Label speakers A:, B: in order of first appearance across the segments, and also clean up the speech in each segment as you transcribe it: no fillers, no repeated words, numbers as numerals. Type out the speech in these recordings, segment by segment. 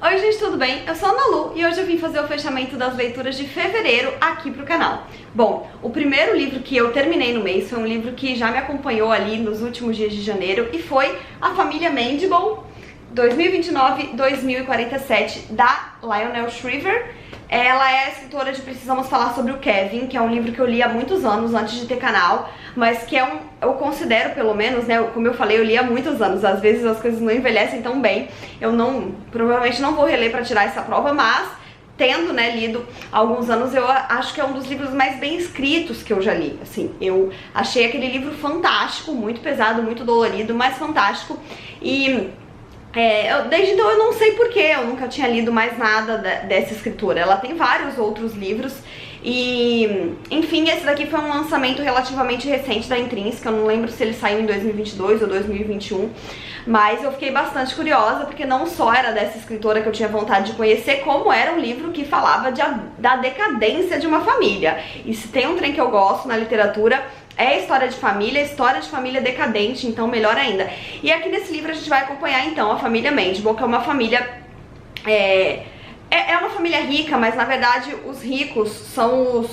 A: Oi gente, tudo bem? Eu sou a Ana Lu e hoje eu vim fazer o fechamento das leituras de fevereiro aqui pro canal. Bom, o primeiro livro que eu terminei no mês foi um livro que já me acompanhou ali nos últimos dias de janeiro e foi A Família Mandible 2029-2047 da Lionel Shriver. Ela é a escritora de Precisamos Falar Sobre o Kevin, que é um livro que eu li há muitos anos antes de ter canal, mas que eu considero, pelo menos, né, como eu falei, eu li há muitos anos, às vezes as coisas não envelhecem tão bem, provavelmente não vou reler pra tirar essa prova, mas tendo, né, lido há alguns anos, eu acho que é um dos livros mais bem escritos que eu já li, assim, eu achei aquele livro fantástico, muito pesado, muito dolorido, mas fantástico, e desde então eu não sei porquê, eu nunca tinha lido mais nada dessa escritora. Ela tem vários outros livros e, enfim, esse daqui foi um lançamento relativamente recente da Intrínseca. Eu não lembro se ele saiu em 2022 ou 2021, mas eu fiquei bastante curiosa porque não só era dessa escritora que eu tinha vontade de conhecer, como era um livro que falava da decadência de uma família. E se tem um trem que eu gosto na literatura, é história de família decadente, então melhor ainda. E aqui nesse livro a gente vai acompanhar então a família Mandible, que é uma família... É uma família rica, mas na verdade os ricos são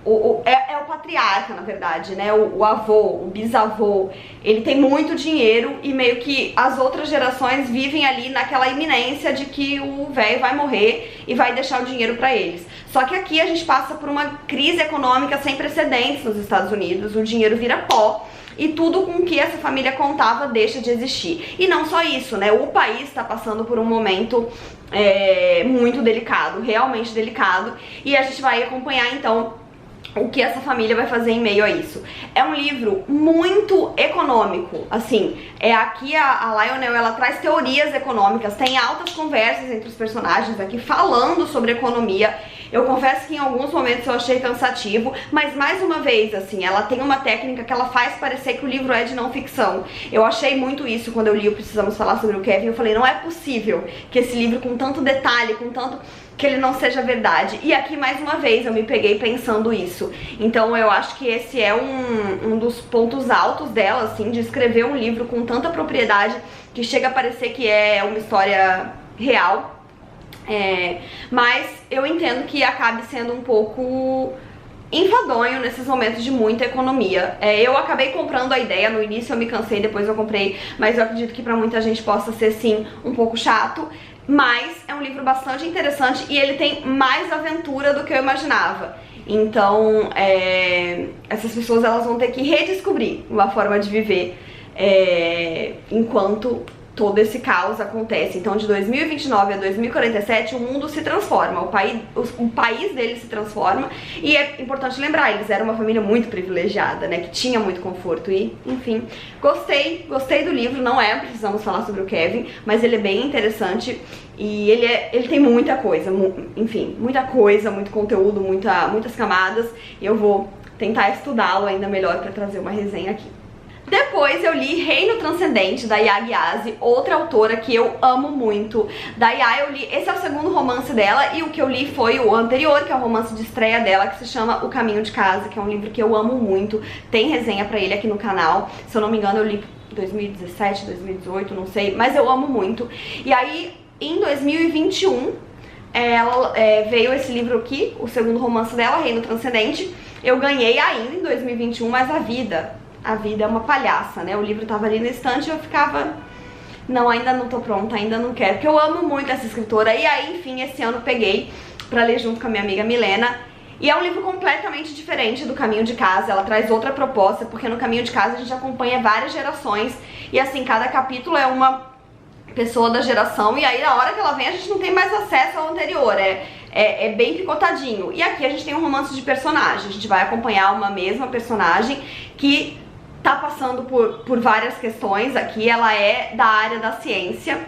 A: o patriarca, na verdade, né? O avô, o bisavô, ele tem muito dinheiro e meio que as outras gerações vivem ali naquela iminência de que o velho vai morrer e vai deixar o dinheiro pra eles. Só que aqui a gente passa por uma crise econômica sem precedentes nos Estados Unidos, o dinheiro vira pó e tudo com que essa família contava deixa de existir. E não só isso, né? O país está passando por um momento muito delicado, realmente delicado, e a gente vai acompanhar então o que essa família vai fazer em meio a isso. É um livro muito econômico, assim, aqui a Lionel, ela traz teorias econômicas, tem altas conversas entre os personagens aqui falando sobre economia. Eu confesso que em alguns momentos eu achei cansativo, mas mais uma vez, assim, ela tem uma técnica que ela faz parecer que o livro é de não ficção. Eu achei muito isso quando eu li o Precisamos Falar Sobre o Kevin. Eu falei, não é possível que esse livro com tanto detalhe, com tanto... que ele não seja verdade. E aqui, mais uma vez, eu me peguei pensando isso. Então eu acho que esse é um dos pontos altos dela, assim, de escrever um livro com tanta propriedade que chega a parecer que é uma história real. Mas eu entendo que acabe sendo um pouco enfadonho nesses momentos de muita economia. Eu acabei comprando a ideia, no início eu me cansei, depois eu comprei, mas eu acredito que pra muita gente possa ser, sim, um pouco chato. Mas é um livro bastante interessante e ele tem mais aventura do que eu imaginava. Então, essas pessoas elas vão ter que redescobrir uma forma de viver enquanto todo esse caos acontece. Então, de 2029 a 2047, o mundo se transforma, o país deles se transforma. E é importante lembrar, eles eram uma família muito privilegiada, né, que tinha muito conforto e, enfim, gostei do livro. Não Precisamos Falar Sobre o Kevin, mas ele é bem interessante e ele tem muita coisa, enfim, muita coisa, muito conteúdo, muitas camadas, e eu vou tentar estudá-lo ainda melhor para trazer uma resenha aqui. Depois eu li Reino Transcendente, da Yaa Gyasi, outra autora que eu amo muito. Da Yaa eu li, esse é o segundo romance dela, e o que eu li foi o anterior, que é o romance de estreia dela, que se chama O Caminho de Casa, que é um livro que eu amo muito. Tem resenha pra ele aqui no canal, se eu não me engano eu li em 2017, 2018, não sei, mas eu amo muito. E aí, em 2021, veio esse livro aqui, o segundo romance dela, Reino Transcendente. Eu ganhei ainda em 2021, mas a vida é uma palhaça, né? O livro tava ali na estante e eu ficava... Não, ainda não tô pronta, ainda não quero, porque eu amo muito essa escritora. E aí, enfim, esse ano peguei pra ler junto com a minha amiga Milena. E é um livro completamente diferente do Caminho de Casa. Ela traz outra proposta, porque no Caminho de Casa a gente acompanha várias gerações. E assim, cada capítulo é uma pessoa da geração. E aí, na hora que ela vem, a gente não tem mais acesso ao anterior. É bem picotadinho. E aqui a gente tem um romance de personagem. A gente vai acompanhar uma mesma personagem que tá passando por várias questões. Aqui ela é da área da ciência.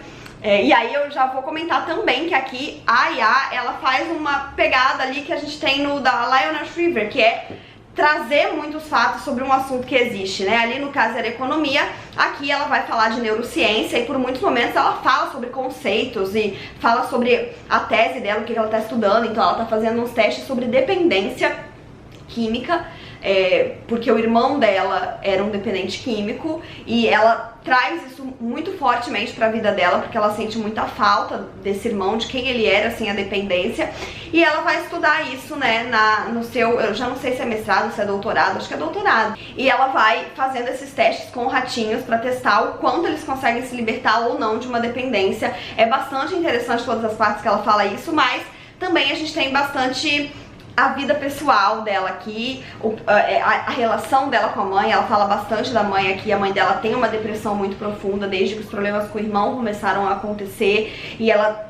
A: E aí eu já vou comentar também que aqui a Yaa, ela faz uma pegada ali que a gente tem no da Lionel Shriver, que é trazer muitos fatos sobre um assunto que existe, né? Ali no caso era economia, aqui ela vai falar de neurociência e por muitos momentos ela fala sobre conceitos e fala sobre a tese dela, o que ela tá estudando. Então ela tá fazendo uns testes sobre dependência química porque o irmão dela era um dependente químico e ela traz isso muito fortemente pra vida dela, porque ela sente muita falta desse irmão, de quem ele era, assim, a dependência. E ela vai estudar isso, né, no seu, eu já não sei se é mestrado, se é doutorado, acho que é doutorado. E ela vai fazendo esses testes com ratinhos pra testar o quanto eles conseguem se libertar ou não de uma dependência. É bastante interessante todas as partes que ela fala isso, mas também a gente tem bastante a vida pessoal dela aqui, a relação dela com a mãe. Ela fala bastante da mãe aqui. A mãe dela tem uma depressão muito profunda desde que os problemas com o irmão começaram a acontecer, e ela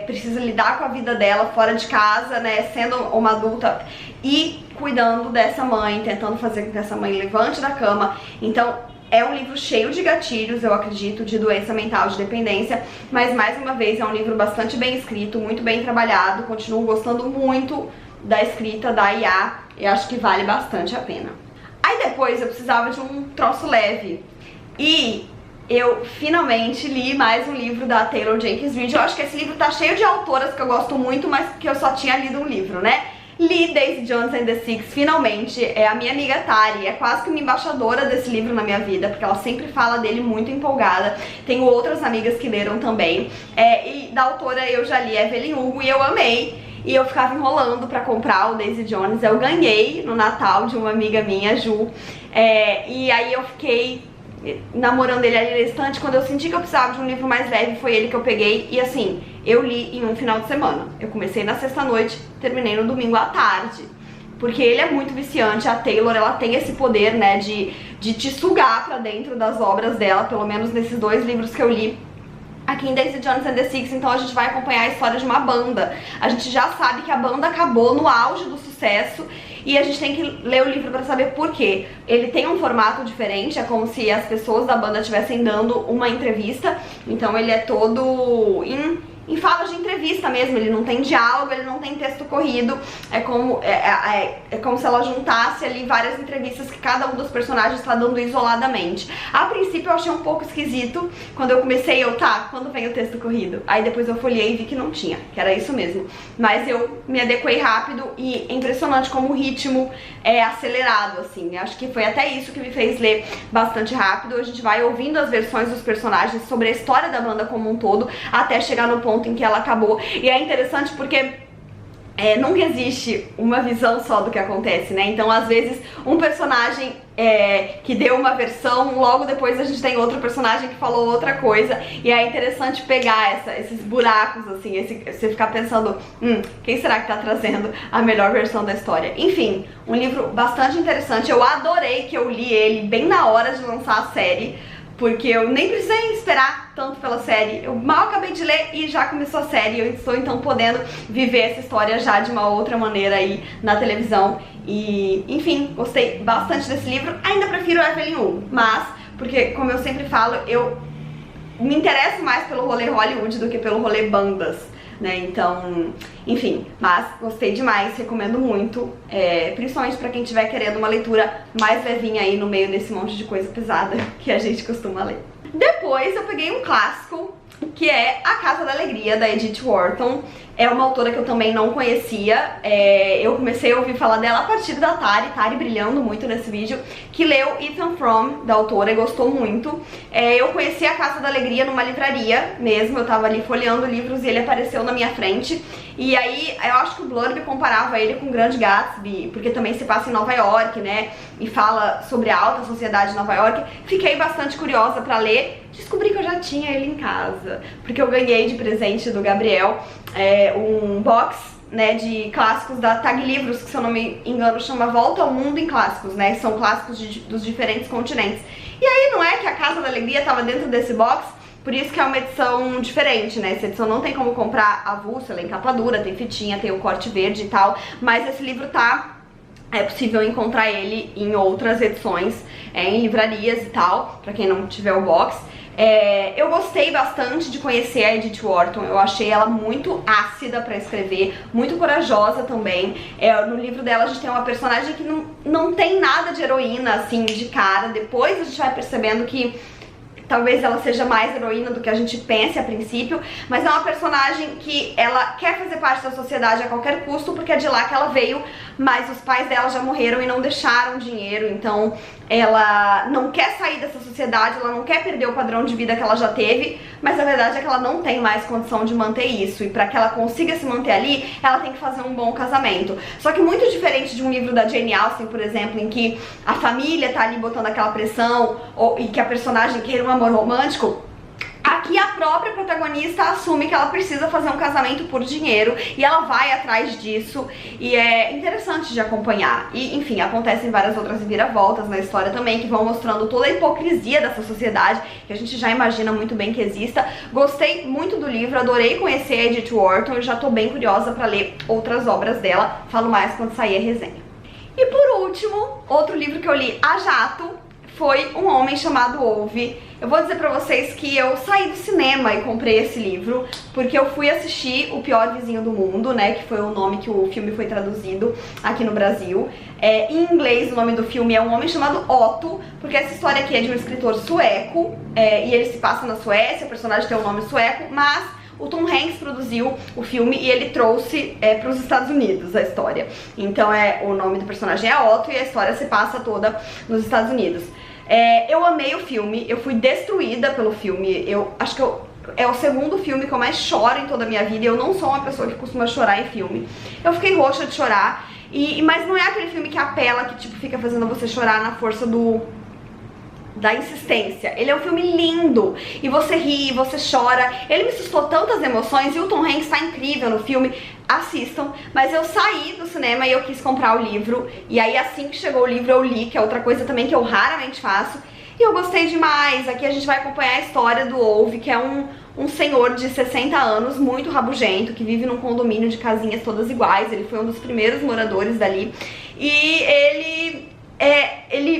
A: precisa lidar com a vida dela fora de casa, né, sendo uma adulta e cuidando dessa mãe, tentando fazer com que essa mãe levante da cama. Então é um livro cheio de gatilhos, eu acredito, de doença mental, de dependência, mas mais uma vez é um livro bastante bem escrito, muito bem trabalhado. Continuo gostando muito da escrita da IA e acho que vale bastante a pena. Aí depois eu precisava de um troço leve e eu finalmente li mais um livro da Taylor Jenkins Reid. Eu acho que esse livro tá cheio de autoras que eu gosto muito, mas que eu só tinha lido um livro, né? Li Daisy Jones and the Six, finalmente. É a minha amiga Tari, é quase que uma embaixadora desse livro na minha vida, porque ela sempre fala dele muito empolgada. Tenho outras amigas que leram também. E da autora eu já li Evelyn Hugo e eu amei. E eu ficava enrolando pra comprar o Daisy Jones. Eu ganhei no Natal de uma amiga minha, Ju. E aí eu fiquei namorando ele ali na estante. Quando eu senti que eu precisava de um livro mais leve, foi ele que eu peguei. E assim, eu li em um final de semana. Eu comecei na sexta-noite, terminei no domingo à tarde. Porque ele é muito viciante. A Taylor, ela tem esse poder, né, de te sugar pra dentro das obras dela. Pelo menos nesses 2 livros que eu li aqui em Daisy Jones and the Six. Então a gente vai acompanhar a história de uma banda. A gente já sabe que a banda acabou no auge do sucesso e a gente tem que ler o livro pra saber por quê. Ele tem um formato diferente, é como se as pessoas da banda estivessem dando uma entrevista. Então ele é todo em falas de entrevista mesmo, ele não tem diálogo, ele não tem texto corrido. É como se ela juntasse ali várias entrevistas que cada um dos personagens está dando isoladamente. A princípio eu achei um pouco esquisito. Quando eu comecei, quando vem o texto corrido? Aí depois eu folhei e vi que não tinha, que era isso mesmo. Mas eu me adequei rápido e é impressionante como o ritmo é acelerado, assim. Acho que foi até isso que me fez ler bastante rápido. A gente vai ouvindo as versões dos personagens sobre a história da banda como um todo, até chegar no ponto em que ela acabou. E é interessante porque nunca existe uma visão só do que acontece, né? Então às vezes um personagem que deu uma versão, logo depois a gente tem outro personagem que falou outra coisa. E é interessante pegar esses buracos, assim, você ficar pensando, quem será que tá trazendo a melhor versão da história? Enfim, um livro bastante interessante. Eu adorei que eu li ele bem na hora de lançar a série, porque eu nem precisei esperar tanto pela série. Eu mal acabei de ler e já começou a série. Eu estou então podendo viver essa história já de uma outra maneira aí na televisão. E, enfim, gostei bastante desse livro. Ainda prefiro Evelyn Hugo, mas, porque, como eu sempre falo, eu me interesso mais pelo rolê Hollywood do que pelo rolê bandas, né? Então, enfim, mas gostei demais, recomendo muito, principalmente pra quem estiver querendo uma leitura mais levinha aí no meio desse monte de coisa pesada que a gente costuma ler. Depois eu peguei um clássico, que é A Casa da Alegria, da Edith Wharton. É uma autora que eu também não conhecia. Eu comecei a ouvir falar dela a partir da Tari brilhando muito nesse vídeo, que leu Ethan Frome, da autora, e gostou muito. Eu conheci A Casa da Alegria numa livraria mesmo, eu tava ali folheando livros e ele apareceu na minha frente. E aí, eu acho que o blurb comparava ele com o Grande Gatsby, porque também se passa em Nova York, né, e fala sobre a alta sociedade de Nova York. Fiquei bastante curiosa pra ler, descobri que eu já tinha ele em casa, porque eu ganhei de presente do Gabriel um box, né, de clássicos da Tag Livros, que se eu não me engano chama Volta ao Mundo em Clássicos, né, são clássicos dos diferentes continentes. E aí não é que A Casa da Alegria tava dentro desse box, por isso que é uma edição diferente, né, essa edição não tem como comprar avulso, ela é em capa dura, tem fitinha, tem o corte verde e tal, mas esse livro é possível encontrar ele em outras edições, em livrarias e tal, pra quem não tiver o box. Eu gostei bastante de conhecer a Edith Wharton, eu achei ela muito ácida pra escrever, muito corajosa também. No livro dela a gente tem uma personagem que não tem nada de heroína, assim, de cara. Depois a gente vai percebendo que talvez ela seja mais heroína do que a gente pense a princípio, mas é uma personagem que ela quer fazer parte da sociedade a qualquer custo, porque é de lá que ela veio, mas os pais dela já morreram e não deixaram dinheiro, então ela não quer sair dessa sociedade, ela não quer perder o padrão de vida que ela já teve, mas a verdade é que ela não tem mais condição de manter isso, e para que ela consiga se manter ali, ela tem que fazer um bom casamento. Só que muito diferente de um livro da Jane Austen, por exemplo, em que a família tá ali botando aquela pressão, e que a personagem queira um amor romântico, aqui a própria protagonista assume que ela precisa fazer um casamento por dinheiro e ela vai atrás disso, e é interessante de acompanhar. E enfim, acontecem várias outras reviravoltas na história também, que vão mostrando toda a hipocrisia dessa sociedade, que a gente já imagina muito bem que exista. Gostei muito do livro, adorei conhecer a Edith Wharton e já tô bem curiosa pra ler outras obras dela. Falo mais quando sair a resenha. E por último, outro livro que eu li a jato foi Um Homem Chamado Ove. Eu vou dizer pra vocês que eu saí do cinema e comprei esse livro, porque eu fui assistir O Pior Vizinho do Mundo, né, que foi o nome que o filme foi traduzido aqui no Brasil. Em inglês, o nome do filme é Um Homem Chamado Otto, porque essa história aqui é de um escritor sueco, e ele se passa na Suécia, o personagem tem um nome sueco, mas o Tom Hanks produziu o filme e ele trouxe para os Estados Unidos a história. Então o nome do personagem é Otto e a história se passa toda nos Estados Unidos. Eu amei o filme, eu fui destruída pelo filme, eu acho que é o segundo filme que eu mais choro em toda a minha vida, e eu não sou uma pessoa que costuma chorar em filme. Eu fiquei roxa de chorar, mas não é aquele filme que apela, que tipo fica fazendo você chorar na força da insistência. Ele é um filme lindo, e você ri, você chora. Ele me suscitou tantas emoções, e o Tom Hanks tá incrível no filme. Assistam. Mas eu saí do cinema e eu quis comprar o livro, e aí assim que chegou o livro eu li, que é outra coisa também que eu raramente faço, e eu gostei demais. Aqui a gente vai acompanhar a história do Ove, que é um senhor de 60 anos, muito rabugento, que vive num condomínio de casinhas todas iguais. Ele foi um dos primeiros moradores dali, e ele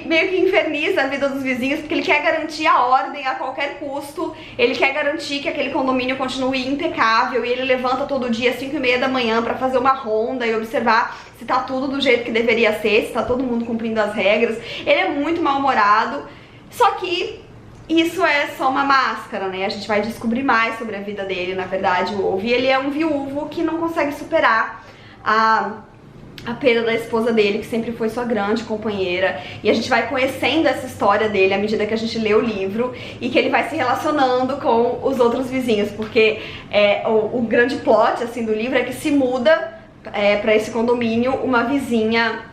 A: meio que inferniza a vida dos vizinhos, porque ele quer garantir a ordem a qualquer custo, ele quer garantir que aquele condomínio continue impecável, e ele levanta todo dia às 5h30 da manhã pra fazer uma ronda e observar se tá tudo do jeito que deveria ser, se tá todo mundo cumprindo as regras. Ele é muito mal-humorado, só que isso é só uma máscara, né? A gente vai descobrir mais sobre a vida dele, na verdade, o Ove. Ele é um viúvo que não consegue superar a perda da esposa dele, que sempre foi sua grande companheira, e a gente vai conhecendo essa história dele à medida que a gente lê o livro, e que ele vai se relacionando com os outros vizinhos, porque o grande plot assim do livro é que se muda pra esse condomínio uma vizinha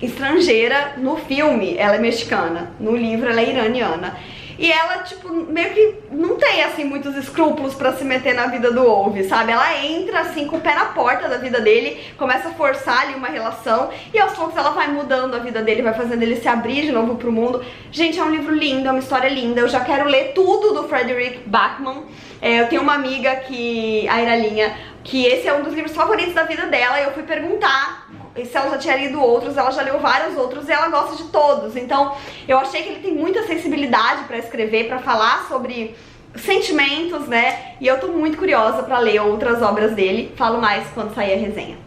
A: estrangeira. No filme ela é mexicana, no livro ela é iraniana. E ela, tipo, meio que não tem, assim, muitos escrúpulos pra se meter na vida do Ove, sabe? Ela entra, assim, com o pé na porta da vida dele, começa a forçar ali uma relação, e aos poucos ela vai mudando a vida dele, vai fazendo ele se abrir de novo pro mundo. Gente, é um livro lindo, é uma história linda. Eu já quero ler tudo do Frederick Backman. Eu tenho uma amiga a Iralinha, que esse é um dos livros favoritos da vida dela, e eu fui perguntar se ela já tinha lido outros. Ela já leu vários outros e ela gosta de todos. Então eu achei que ele tem muita sensibilidade pra escrever, pra falar sobre sentimentos, né? E eu tô muito curiosa pra ler outras obras dele. Falo mais quando sair a resenha.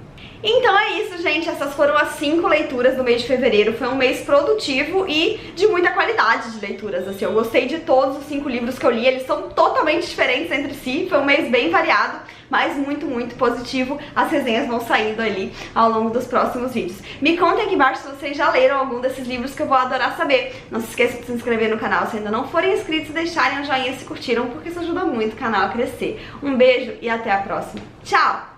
A: Então é isso, gente. Essas foram as 5 leituras do mês de fevereiro. Foi um mês produtivo e de muita qualidade de leituras, assim. Eu gostei de todos os 5 livros que eu li. Eles são totalmente diferentes entre si. Foi um mês bem variado, mas muito, muito positivo. As resenhas vão saindo ali ao longo dos próximos vídeos. Me contem aqui embaixo se vocês já leram algum desses livros, que eu vou adorar saber. Não se esqueçam de se inscrever no canal se ainda não forem inscritos, e deixarem um joinha se curtiram, porque isso ajuda muito o canal a crescer. Um beijo e até a próxima. Tchau!